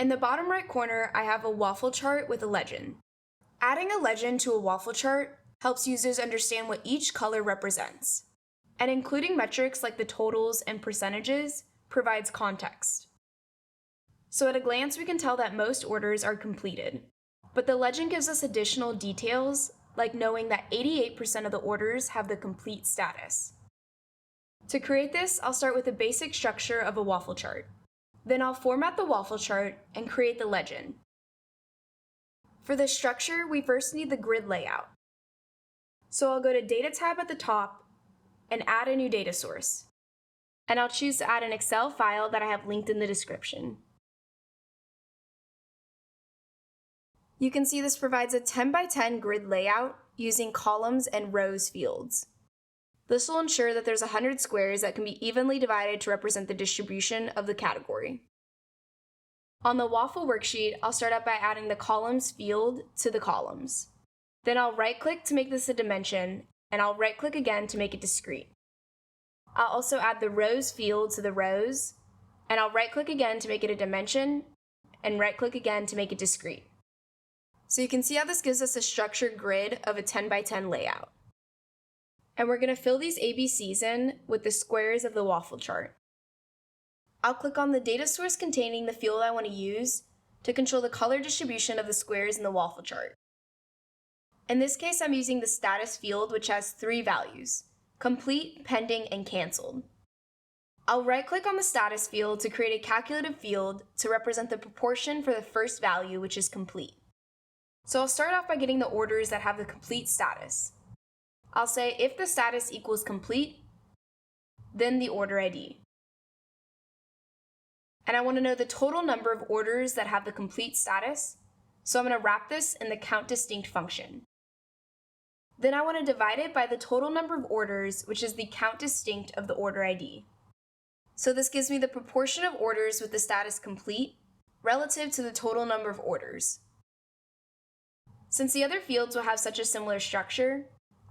In the bottom right corner, I have a waffle chart with a legend. Adding a legend to a waffle chart helps users understand what each color represents, and including metrics like the totals and percentages provides context. So at a glance, we can tell that most orders are completed, but the legend gives us additional details, like knowing that 88% of the orders have the complete status. To create this, I'll start with the basic structure of a waffle chart. Then I'll format the waffle chart and create the legend. For the structure, we first need the grid layout. So I'll go to Data tab at the top and add a new data source. And I'll choose to add an Excel file that I have linked in the description. You can see this provides a 10 by 10 grid layout using columns and rows fields. This will ensure that there's 100 squares that can be evenly divided to represent the distribution of the category. On the Waffle worksheet, I'll start out by adding the columns field to the columns. Then I'll right-click to make this a dimension, and I'll right-click again to make it discrete. I'll also add the rows field to the rows, and I'll right-click again to make it a dimension, and right-click again to make it discrete. So you can see how this gives us a structured grid of a 10 by 10 layout. And we're going to fill these ABCs in with the squares of the waffle chart. I'll click on the data source containing the field I want to use to control the color distribution of the squares in the waffle chart. In this case, I'm using the status field, which has 3 values: complete, pending, and canceled. I'll right-click on the status field to create a calculative field to represent the proportion for the first value, which is complete. So I'll start off by getting the orders that have the complete status. I'll say if the status equals complete, then the order ID. And I want to know the total number of orders that have the complete status, so I'm going to wrap this in the countDistinct function. Then I want to divide it by the total number of orders, which is the countDistinct of the order ID. So this gives me the proportion of orders with the status complete relative to the total number of orders. Since the other fields will have such a similar structure,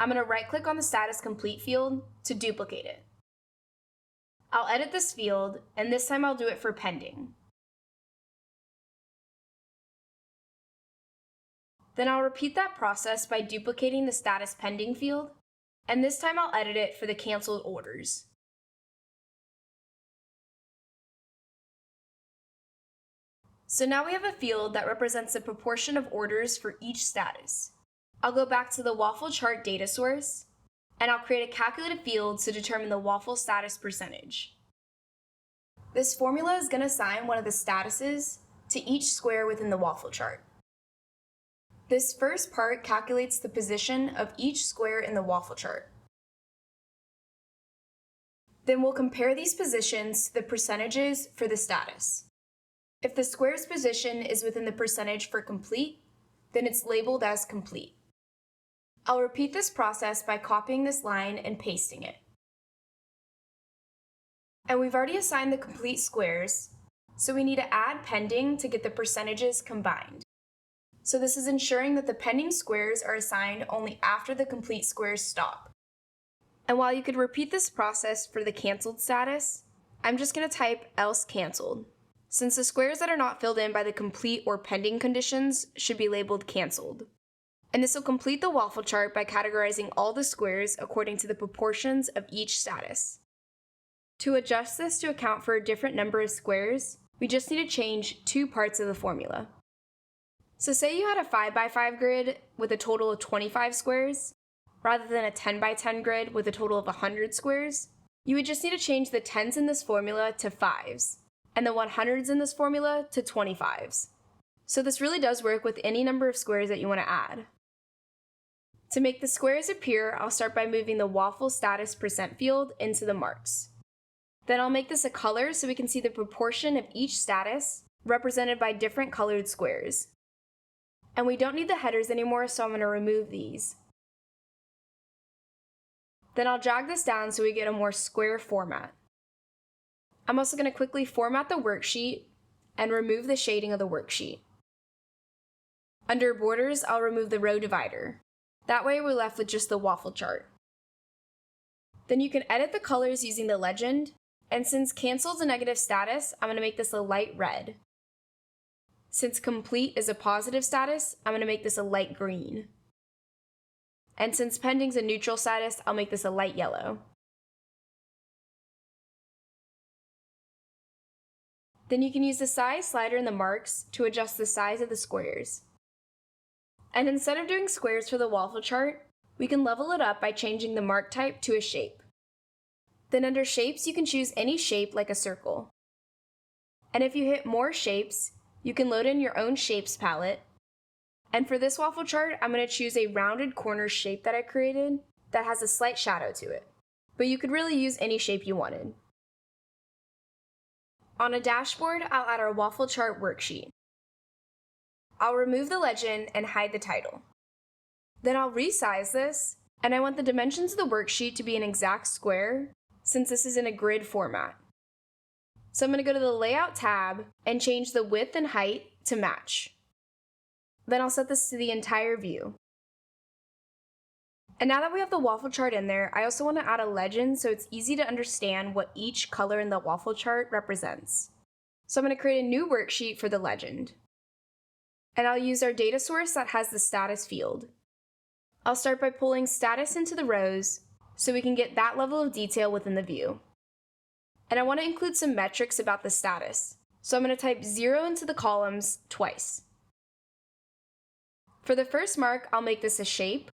I'm going to right-click on the status complete field to duplicate it. I'll edit this field, and this time I'll do it for pending. Then I'll repeat that process by duplicating the status pending field, and this time I'll edit it for the canceled orders. So now we have a field that represents the proportion of orders for each status. I'll go back to the waffle chart data source, and I'll create a calculated field to determine the waffle status percentage. This formula is going to assign one of the statuses to each square within the waffle chart. This first part calculates the position of each square in the waffle chart. Then we'll compare these positions to the percentages for the status. If the square's position is within the percentage for complete, then it's labeled as complete. I'll repeat this process by copying this line and pasting it. And we've already assigned the complete squares, so we need to add pending to get the percentages combined. So this is ensuring that the pending squares are assigned only after the complete squares stop. And while you could repeat this process for the canceled status, I'm just going to type else canceled, since the squares that are not filled in by the complete or pending conditions should be labeled canceled. And this will complete the waffle chart by categorizing all the squares according to the proportions of each status. To adjust this to account for a different number of squares, we just need to change 2 parts of the formula. So say you had a 5 by 5 grid with a total of 25 squares, rather than a 10 by 10 grid with a total of 100 squares, you would just need to change the 10s in this formula to 5s, and the 100s in this formula to 25s. So this really does work with any number of squares that you want to add. To make the squares appear, I'll start by moving the waffle status percent field into the marks. Then I'll make this a color so we can see the proportion of each status represented by different colored squares. And we don't need the headers anymore, so I'm going to remove these. Then I'll drag this down so we get a more square format. I'm also going to quickly format the worksheet and remove the shading of the worksheet. Under borders, I'll remove the row divider. That way we're left with just the waffle chart. Then you can edit the colors using the legend, and since canceled's a negative status, I'm going to make this a light red. Since complete is a positive status, I'm going to make this a light green. And since pending is a neutral status, I'll make this a light yellow. Then you can use the size slider in the marks to adjust the size of the squares. And instead of doing squares for the waffle chart, we can level it up by changing the mark type to a shape. Then under shapes, you can choose any shape like a circle. And if you hit more shapes, you can load in your own shapes palette. And for this waffle chart, I'm going to choose a rounded corner shape that I created that has a slight shadow to it. But you could really use any shape you wanted. On a dashboard, I'll add our waffle chart worksheet. I'll remove the legend and hide the title. Then I'll resize this, and I want the dimensions of the worksheet to be an exact square, since this is in a grid format. So I'm going to go to the Layout tab and change the width and height to match. Then I'll set this to the entire view. And now that we have the waffle chart in there, I also want to add a legend so it's easy to understand what each color in the waffle chart represents. So I'm going to create a new worksheet for the legend. And I'll use our data source that has the status field. I'll start by pulling status into the rows so we can get that level of detail within the view. And I want to include some metrics about the status. So I'm going to type 0 into the columns twice. For the first mark, I'll make this a shape.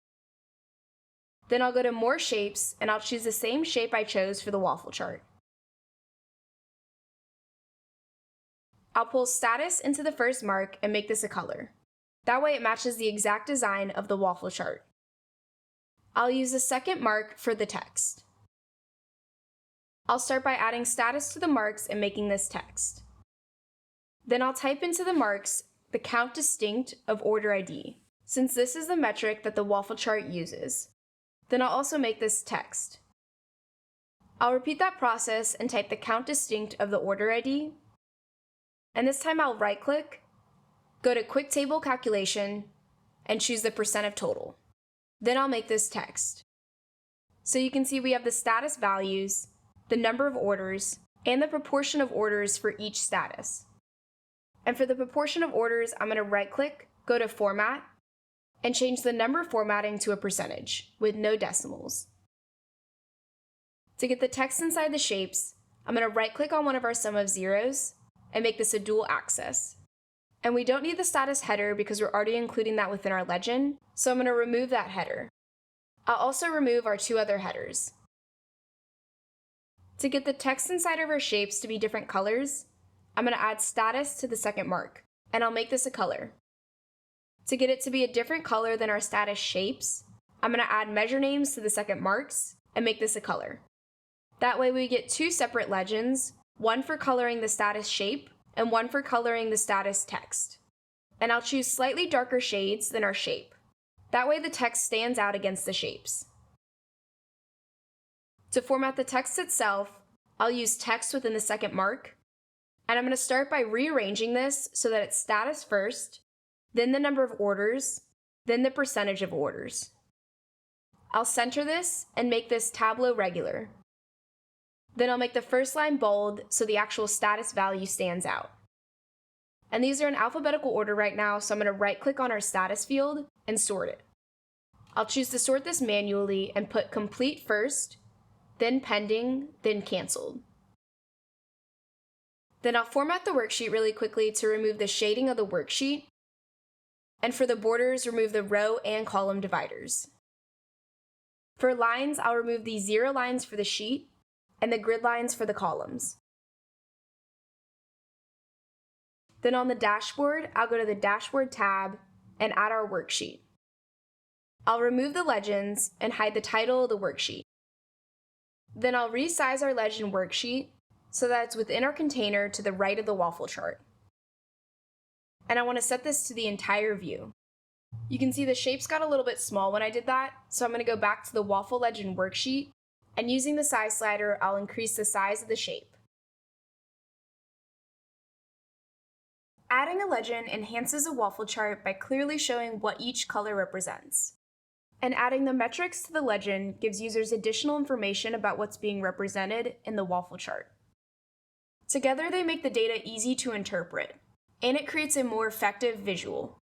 Then I'll go to More Shapes, and I'll choose the same shape I chose for the waffle chart. I'll pull status into the first mark and make this a color. That way it matches the exact design of the waffle chart. I'll use the second mark for the text. I'll start by adding status to the marks and making this text. Then I'll type into the marks the count distinct of order ID, since this is the metric that the waffle chart uses. Then I'll also make this text. I'll repeat that process and type the count distinct of the order ID. And this time I'll right-click, go to Quick Table Calculation, and choose the % of total. Then I'll make this text. So you can see we have the status values, the number of orders, and the proportion of orders for each status. And for the proportion of orders, I'm going to right-click, go to Format, and change the number formatting to a percentage, with no decimals. To get the text inside the shapes, I'm going to right-click on one of our sum of zeros, and make this a dual axis. And we don't need the status header because we're already including that within our legend, so I'm going to remove that header. I'll also remove our two other headers. To get the text inside of our shapes to be different colors, I'm going to add status to the second mark, and I'll make this a color. To get it to be a different color than our status shapes, I'm going to add measure names to the second marks and make this a color. That way we get two separate legends, one for coloring the status shape and one for coloring the status text. And I'll choose slightly darker shades than our shape. That way the text stands out against the shapes. To format the text itself, I'll use text within the second mark, and I'm going to start by rearranging this so that it's status first, then the number of orders, then the percentage of orders. I'll center this and make this Tableau regular. Then I'll make the first line bold so the actual status value stands out. And these are in alphabetical order right now, so I'm going to right-click on our status field and sort it. I'll choose to sort this manually and put complete first, then pending, then canceled. Then I'll format the worksheet really quickly to remove the shading of the worksheet. And for the borders, remove the row and column dividers. For lines, I'll remove the 0 lines for the sheet and the grid lines for the columns. Then on the dashboard, I'll go to the Dashboard tab and add our worksheet. I'll remove the legends and hide the title of the worksheet. Then I'll resize our legend worksheet so that it's within our container to the right of the waffle chart. And I want to set this to the entire view. You can see the shapes got a little bit small when I did that, so I'm going to go back to the Waffle Legend worksheet, and using the size slider, I'll increase the size of the shape. Adding a legend enhances a waffle chart by clearly showing what each color represents. And adding the metrics to the legend gives users additional information about what's being represented in the waffle chart. Together, they make the data easy to interpret. and it creates a more effective visual.